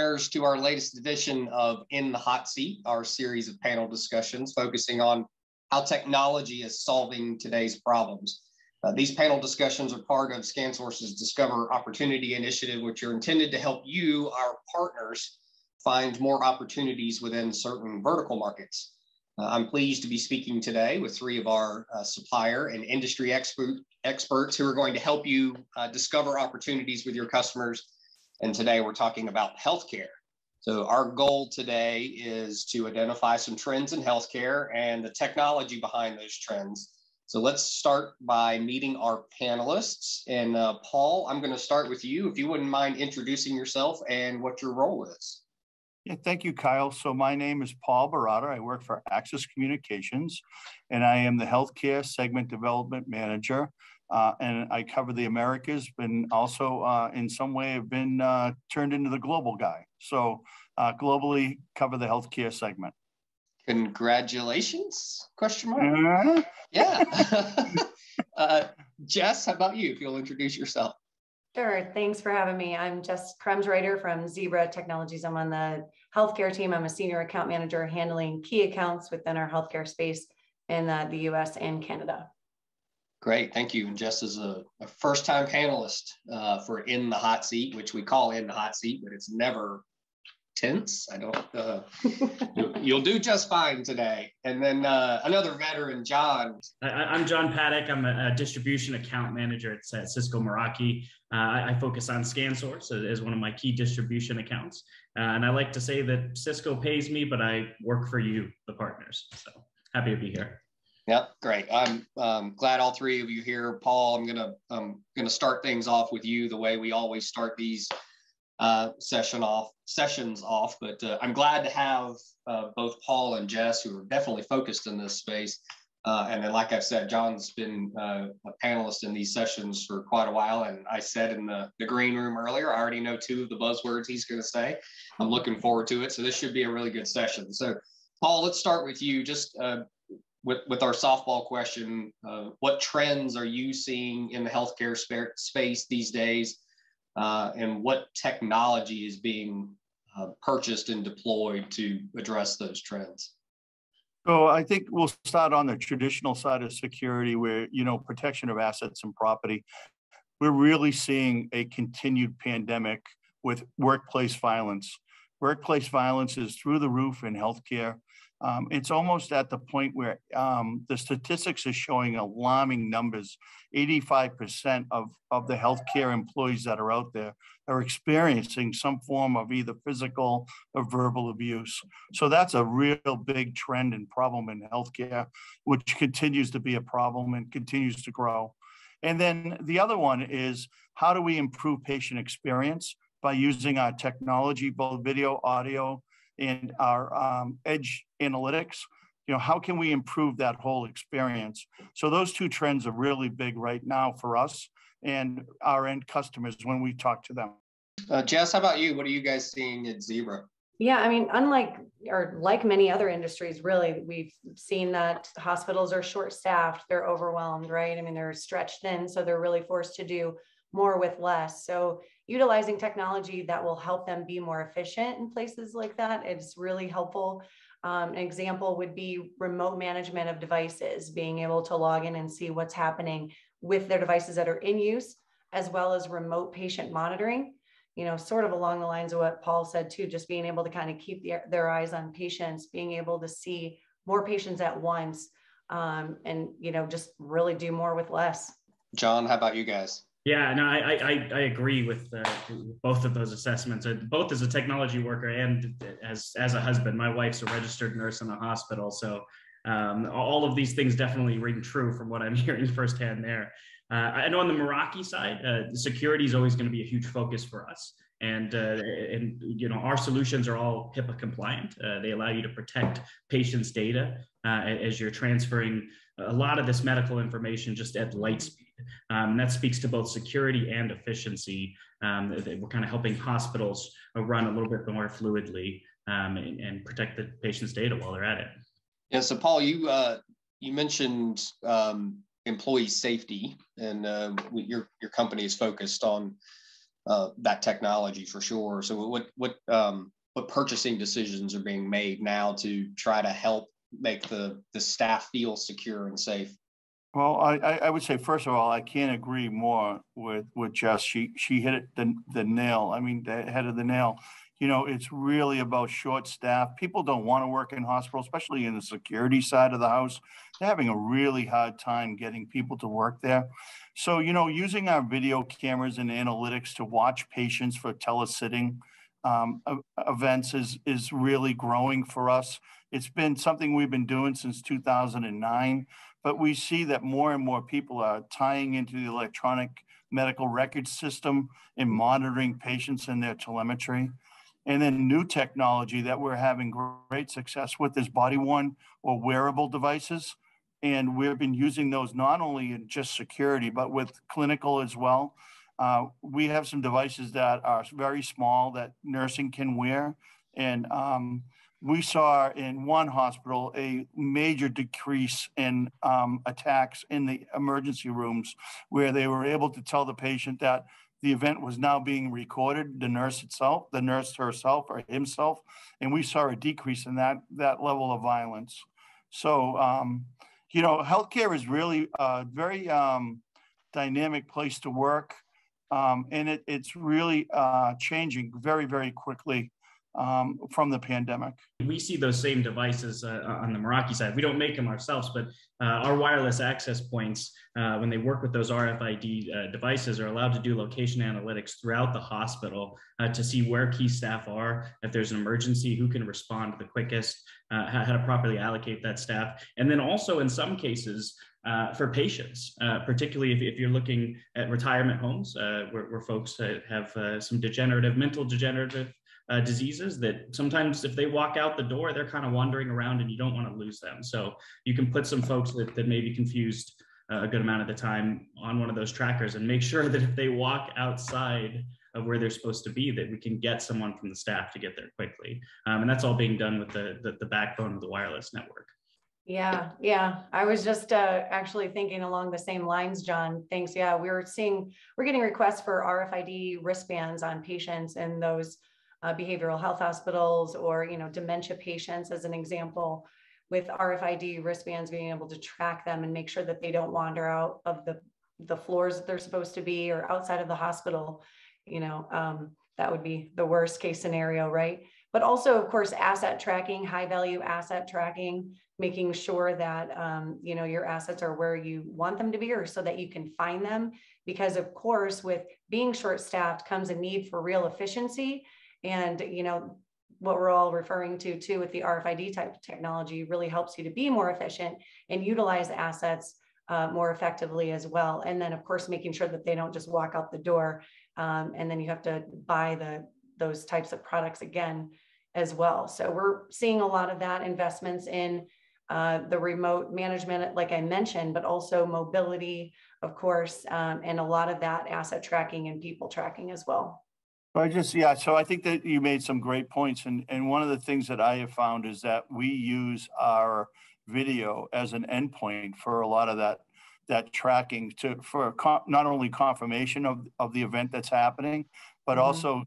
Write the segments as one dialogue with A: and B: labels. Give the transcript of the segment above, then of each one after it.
A: listeners to our latest edition of In the Hot Seat, our series of panel discussions focusing on how technology is solving today's problems. These panel discussions are part of ScanSource's Discover Opportunity Initiative, which are intended to help you, our partners, find more opportunities within certain vertical markets. I'm pleased to be speaking today with three of our supplier and industry experts who are going to help you discover opportunities with your customers. And today we're talking about healthcare. So our goal today is to identify some trends in healthcare and the technology behind those trends. So let's start by meeting our panelists. And Paul, I'm going to start with you. If you wouldn't mind introducing yourself and what your role is.
B: Yeah, thank you, Kyle. So my name is Paul Barada. I work for Access Communications, and I am the Healthcare Segment Development Manager. And I cover the Americas, but also in some way have been turned into the global guy. So globally cover the healthcare segment.
A: Congratulations, question mark. Yeah. Jess, how about you, if you'll introduce yourself?
C: Sure. Thanks for having me. I'm Jess Kremsreiter from Zebra Technologies. I'm on the healthcare team. I'm a senior account manager handling key accounts within our healthcare space in the US and Canada.
A: Great. Thank you. And Jess is a first-time panelist for In the Hot Seat, which we call In the Hot Seat, but it's never tense. I don't, you'll do just fine today. And then another veteran, John.
D: I'm John Paddock. I'm a distribution account manager at Cisco Meraki. I focus on ScanSource as one of my key distribution accounts. And I like to say that Cisco pays me, but I work for you, the partners. So happy to be here.
A: Yep, great. I'm glad all three of you here. Paul, I'm gonna start things off with you the way we always start these sessions off, but I'm glad to have both Paul and Jess, who are definitely focused in this space. And then, like I've said, John's been a panelist in these sessions for quite a while. And I said in the green room earlier, I already know two of the buzzwords he's going to say. I'm looking forward to it. So this should be a really good session. So Paul, let's start with you. Just with our softball question, what trends are you seeing in the healthcare space these days? And what technology is being purchased and deployed to address those trends?
B: So I think we'll start on the traditional side of security where, protection of assets and property. We're really seeing a continued pandemic with workplace violence. Workplace violence is through the roof in healthcare. It's almost at the point where the statistics are showing alarming numbers. 85% of the healthcare employees that are out there are experiencing some form of either physical or verbal abuse. So that's a real big trend and problem in healthcare, which continues to be a problem and continues to grow. And then the other one is, how do we improve patient experience by using our technology, both video, audio, and our edge analytics? How can we improve that whole experience? So those two trends are really big right now for us and our end customers when we talk to them.
A: Jess, how about you? What are you guys seeing at Zebra?
C: Yeah, I mean, like many other industries, really, we've seen that hospitals are short-staffed, they're overwhelmed, right? I mean, they're stretched thin, so they're really forced to do more with less. So utilizing technology that will help them be more efficient in places like that, it's really helpful. An example would be remote management of devices, being able to log in and see what's happening with their devices that are in use, as well as remote patient monitoring, sort of along the lines of what Paul said too, just being able to kind of keep their eyes on patients, being able to see more patients at once, and, just really do more with less.
A: John, how about you guys?
D: Yeah, no, I agree with both of those assessments, both as a technology worker and as a husband. My wife's a registered nurse in a hospital, so all of these things definitely ring true from what I'm hearing firsthand there. I know on the Meraki side, security is always going to be a huge focus for us. And our solutions are all HIPAA compliant. They allow you to protect patients' data as you're transferring a lot of this medical information just at light speed. That speaks to both security and efficiency. We're kind of helping hospitals run a little bit more fluidly and protect the patient's data while they're at it.
A: Yeah. So Paul, you mentioned employee safety, and your company is focused on that technology for sure. So what purchasing decisions are being made now to try to help make the staff feel secure and safe?
B: Well, I would say, first of all, I can't agree more with Jess. She hit it the nail. I mean, the head of the nail. You know, it's really about short staff. People don't want to work in hospitals, especially in the security side of the house. They're having a really hard time getting people to work there. So, you know, using our video cameras and analytics to watch patients for telesitting events is really growing for us. It's been something we've been doing since 2009. But we see that more and more people are tying into the electronic medical record system and monitoring patients and their telemetry. And then new technology that we're having great success with is body-worn or wearable devices. And we've been using those not only in just security, but with clinical as well. We have some devices that are very small that nursing can wear. And we saw in one hospital a major decrease in attacks in the emergency rooms, where they were able to tell the patient that the event was now being recorded, the nurse herself or himself, and we saw a decrease in that level of violence. So, you know, healthcare is really a very dynamic place to work, and it's really changing very, very quickly from the pandemic.
D: We see those same devices on the Meraki side. We don't make them ourselves, but our wireless access points, when they work with those RFID devices, are allowed to do location analytics throughout the hospital to see where key staff are, if there's an emergency, who can respond the quickest, how to properly allocate that staff. And then also in some cases, for patients, particularly if you're looking at retirement homes where folks have some mental degenerative diseases that sometimes if they walk out the door, they're kind of wandering around and you don't want to lose them. So you can put some folks that may be confused a good amount of the time on one of those trackers and make sure that if they walk outside of where they're supposed to be, that we can get someone from the staff to get there quickly. And that's all being done with the backbone of the wireless network.
C: Yeah. I was just actually thinking along the same lines, John. Thanks. Yeah, we're getting requests for RFID wristbands on patients in those behavioral health hospitals, or, you know, dementia patients as an example, with RFID wristbands being able to track them and make sure that they don't wander out of the floors that they're supposed to be or outside of the hospital. You know, that would be the worst case scenario, right? But also, of course, asset tracking, high value asset tracking, making sure that, you know, your assets are where you want them to be, or so that you can find them. Because of course, with being short staffed comes a need for real efficiency. And, you know, what we're all referring to too with the RFID type of technology really helps you to be more efficient and utilize assets more effectively as well. And then of course, making sure that they don't just walk out the door and then you have to buy those types of products again as well. So we're seeing a lot of that investments in the remote management, like I mentioned, but also mobility, of course, and a lot of that asset tracking and people tracking as well.
B: So I think that you made some great points. And one of the things that I have found is that we use our video as an endpoint for a lot of that tracking for not only confirmation of the event that's happening, but also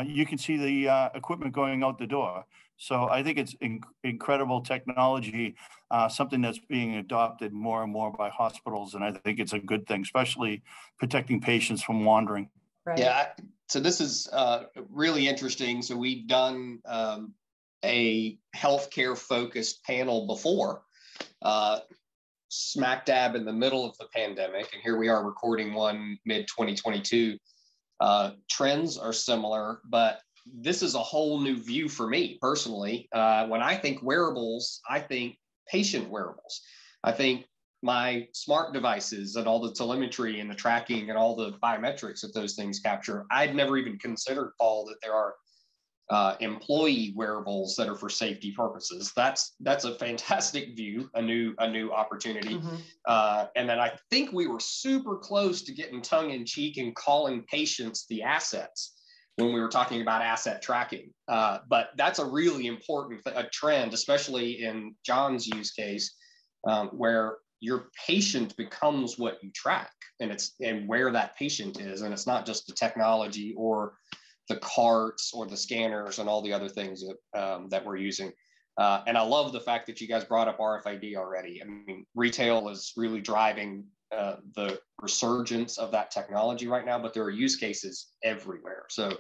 B: you can see the equipment going out the door. So I think it's incredible technology, something that's being adopted more and more by hospitals. And I think it's a good thing, especially protecting patients from wandering.
C: Right.
A: Yeah. So this is really interesting. So we've done a healthcare focused panel before, smack dab in the middle of the pandemic. And here we are recording one mid 2022. Trends are similar, but this is a whole new view for me personally. When I think wearables, I think patient wearables. I think my smart devices and all the telemetry and the tracking and all the biometrics that those things capture. I'd never even considered, Paul, that there are employee wearables that are for safety purposes. That's a fantastic view, a new opportunity. And then I think we were super close to getting tongue in cheek and calling patients the assets when we were talking about asset tracking. But that's a really important trend, especially in John's use case, where your patient becomes what you track, and where that patient is. And it's not just the technology or the carts or the scanners and all the other things that we're using. And I love the fact that you guys brought up RFID already. I mean, retail is really driving the resurgence of that technology right now, but there are use cases everywhere. So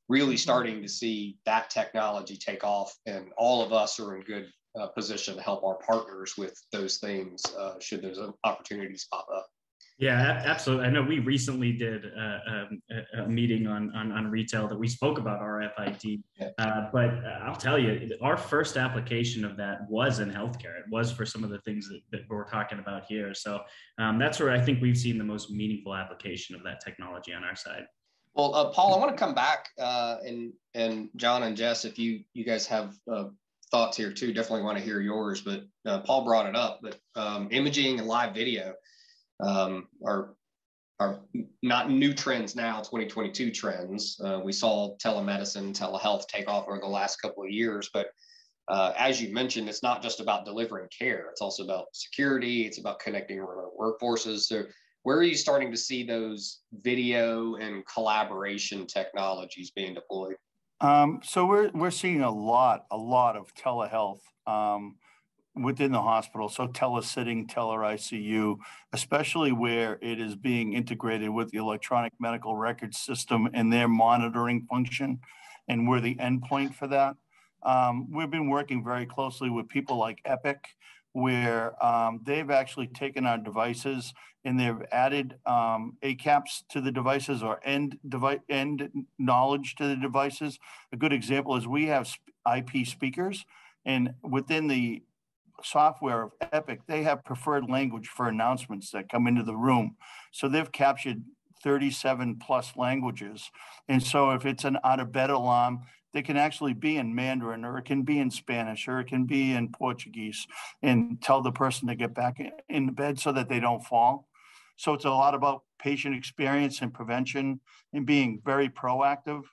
A: really starting to see that technology take off, and all of us are in good position to help our partners with those things should those opportunities pop up.
D: Yeah, absolutely. I know we recently did a meeting on retail that we spoke about RFID, but I'll tell you, our first application of that was in healthcare. It was for some of the things that we're talking about here. So that's where I think we've seen the most meaningful application of that technology on our side.
A: Well, Paul, I want to come back and John and Jess, if you guys have thoughts here too, definitely want to hear yours. But Paul brought it up, but imaging and live video are not new trends now, 2022 trends. We saw telemedicine, telehealth take off over the last couple of years, but as you mentioned, it's not just about delivering care. It's also about security. It's about connecting remote workforces. So where are you starting to see those video and collaboration technologies being deployed?
B: So we're seeing a lot of telehealth within the hospital. So telesitting, tele-ICU, especially where it is being integrated with the electronic medical record system and their monitoring function, and we're the endpoint for that. We've been working very closely with people like Epic, where they've actually taken our devices and they've added ACAPs to the devices, or end knowledge to the devices. A good example is we have IP speakers, and within the software of Epic, they have preferred language for announcements that come into the room. So they've captured 37 plus languages. And so if it's an out of bed alarm, they can actually be in Mandarin, or it can be in Spanish, or it can be in Portuguese, and tell the person to get back in bed so that they don't fall. So it's a lot about patient experience and prevention and being very proactive.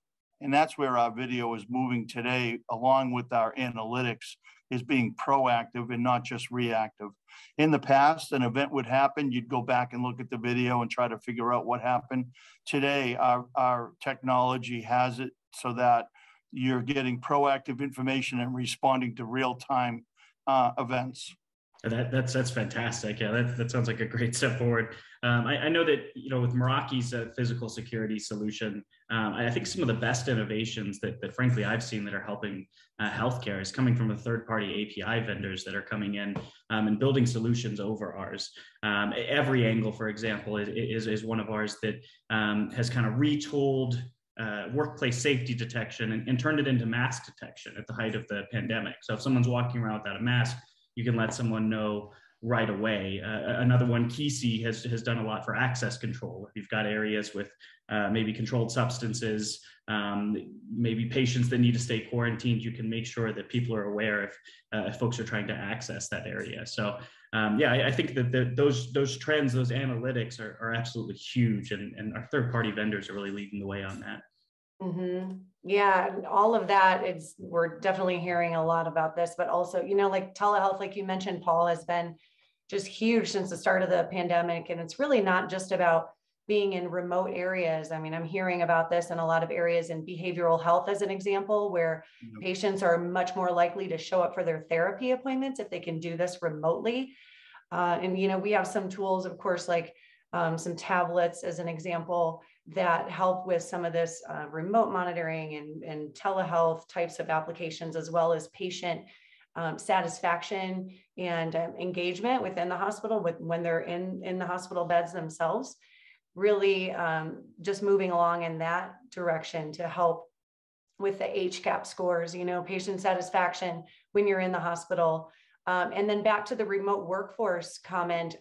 B: And that's where our video is moving today, along with our analytics, is being proactive and not just reactive. In the past, an event would happen, you'd go back and look at the video and try to figure out what happened. Today, our technology has it so that you're getting proactive information and responding to real-time events.
D: That's fantastic. Yeah, that sounds like a great step forward. I know that, with Meraki's physical security solution, I think some of the best innovations that frankly I've seen that are helping healthcare is coming from the third-party API vendors that are coming in and building solutions over ours. Every Angle, for example, is one of ours that has kind of retooled workplace safety detection and turned it into mask detection at the height of the pandemic. So if someone's walking around without a mask, you can let someone know right away. Another one, Kisi, has done a lot for access control. If you've got areas with maybe controlled substances, maybe patients that need to stay quarantined, you can make sure that people are aware if folks are trying to access that area. So I think that those trends, those analytics are absolutely huge, and our third-party vendors are really leading the way on that.
C: Mm-hmm. Yeah, all of that we're definitely hearing a lot about this, but also, like telehealth, like you mentioned, Paul, has been just huge since the start of the pandemic. And it's really not just about being in remote areas. I mean, I'm hearing about this in a lot of areas in behavioral health, as an example, where patients are much more likely to show up for their therapy appointments if they can do this remotely. And we have some tools, of course, like some tablets, as an example, that help with some of this remote monitoring and telehealth types of applications, as well as patient satisfaction and engagement within the hospital when they're in the hospital beds themselves. Really just moving along in that direction to help with the HCAP scores, patient satisfaction when you're in the hospital. And then back to the remote workforce comment,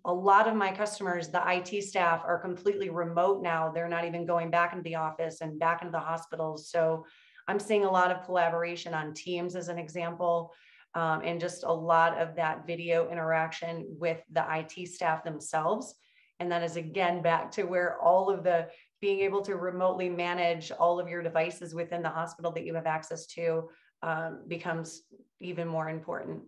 C: a lot of my customers, the IT staff, are completely remote now. They're not even going back into the office and back into the hospitals. So I'm seeing a lot of collaboration on Teams, as an example, and just a lot of that video interaction with the IT staff themselves. And that is, again, back to where all of the being able to remotely manage all of your devices within the hospital that you have access to becomes even more important.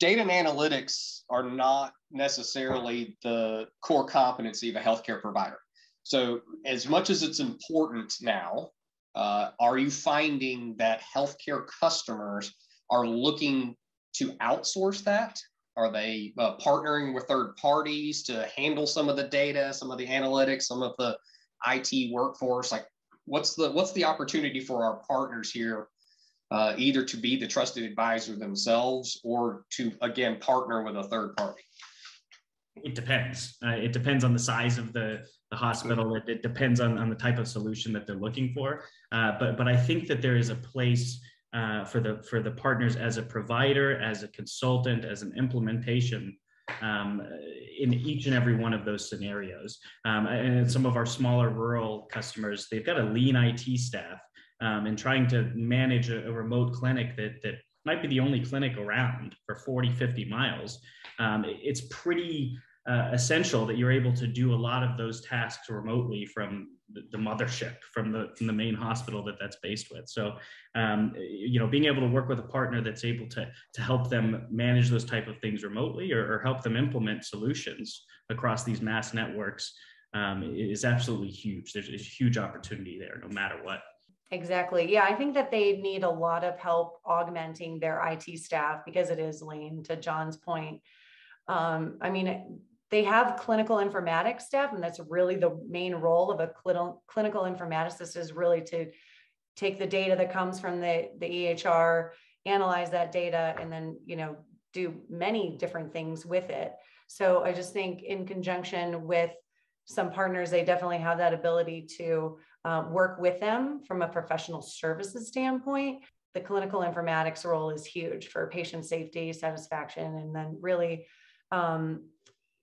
A: data and analytics are not necessarily the core competency of a healthcare provider. So as much as it's important now, are you finding that healthcare customers are looking to outsource that? Are they partnering with third parties to handle some of the data, some of the analytics, some of the IT workforce? Like, what's the opportunity for our partners here, either to be the trusted advisor themselves or to, again, partner with a third party?
D: It depends. It depends on the size of the hospital. It depends on the type of solution that they're looking for. But I think that there is a place for the partners as a provider, as a consultant, as an implementation in each and every one of those scenarios. And some of our smaller rural customers, they've got a lean IT staff, and trying to manage a remote clinic that might be the only clinic around for 40, 50 miles. It's pretty essential that you're able to do a lot of those tasks remotely from the mothership, from the main hospital that's based with. So, being able to work with a partner that's able to help them manage those type of things remotely, or help them implement solutions across these mass networks is absolutely huge. There's a huge opportunity there, no matter what.
C: Exactly. Yeah, I think that they need a lot of help augmenting their IT staff because it is lean, to John's point. They have clinical informatics staff, and that's really the main role of a clinical informaticist, is really to take the data that comes from the EHR, analyze that data, and then, do many different things with it. So I just think in conjunction with some partners, they definitely have that ability to work with them from a professional services standpoint. The clinical informatics role is huge for patient safety, satisfaction, and then really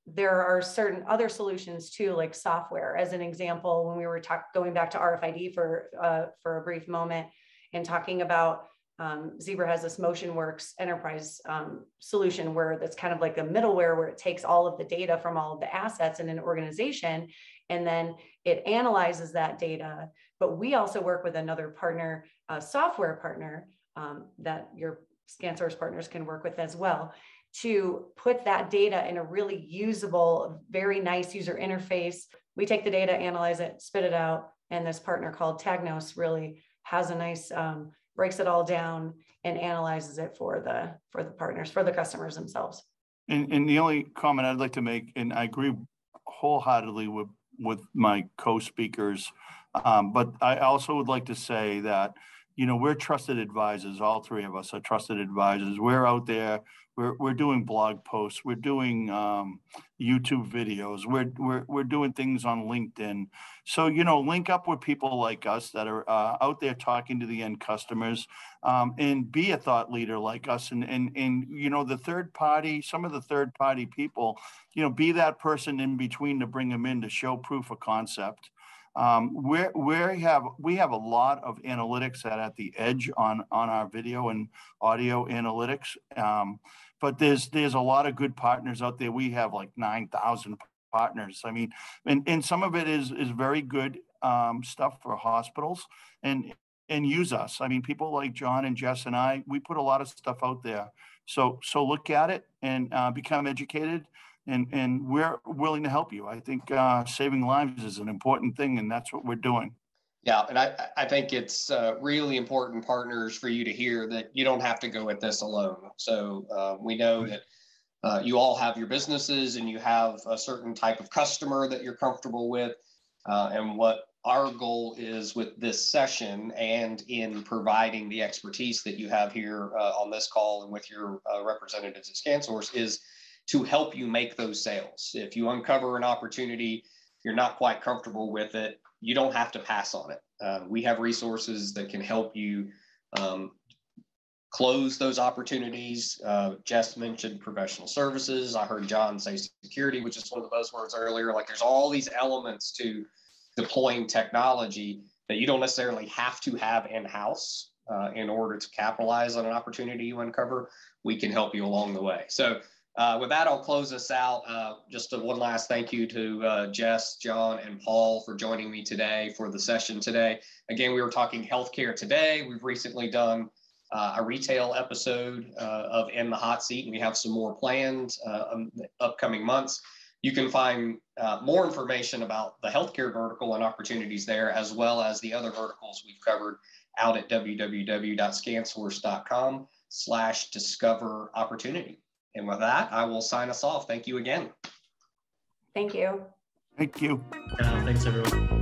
C: there are certain other solutions too, like software. As an example, when we were going back to RFID for a brief moment and talking about Zebra has this MotionWorks enterprise solution where that's kind of like a middleware where it takes all of the data from all of the assets in an organization, and then it analyzes that data. But we also work with another partner, a software partner that your ScanSource partners can work with as well, to put that data in a really usable, very nice user interface. We take the data, analyze it, spit it out, and this partner called Tagnos really has a nice, breaks it all down and analyzes it for the partners, for the customers themselves.
B: And the only comment I'd like to make, and I agree wholeheartedly with my co-speakers, but I also would like to say that, we're trusted advisors. All three of us are trusted advisors. We're out there. We're doing blog posts. We're doing YouTube videos. We're doing things on LinkedIn. So, link up with people like us that are out there talking to the end customers, and be a thought leader like us. And the third party, some of the third party people, be that person in between to bring them in to show proof of concept. We have a lot of analytics at the edge on our video and audio analytics, but there's a lot of good partners out there. We have like 9,000 partners. I mean, and some of it is very good stuff for hospitals and use us. I mean, people like John and Jess and I, we put a lot of stuff out there. So look at it and become educated. And we're willing to help you. I think saving lives is an important thing, and that's what we're doing.
A: Yeah, and I think it's really important, partners, for you to hear that you don't have to go at this alone. So we know that you all have your businesses and you have a certain type of customer that you're comfortable with. And what our goal is with this session and in providing the expertise that you have here on this call and with your representatives at ScanSource is to help you make those sales. If you uncover an opportunity, you're not quite comfortable with it, you don't have to pass on it. We have resources that can help you close those opportunities. Jess mentioned professional services. I heard John say security, which is one of the buzzwords earlier. Like, there's all these elements to deploying technology that you don't necessarily have to have in-house in order to capitalize on an opportunity you uncover. We can help you along the way. So with that, I'll close us out. Just one last thank you to Jess, John, and Paul for joining me today for the session today. Again, we were talking healthcare today. We've recently done a retail episode of In the Hot Seat, and we have some more planned upcoming months. You can find more information about the healthcare vertical and opportunities there, as well as the other verticals we've covered out at www.scansource.com/discover opportunity. And with that, I will sign us off. Thank you again.
C: Thank you.
B: Thank you.
D: Thanks, everyone.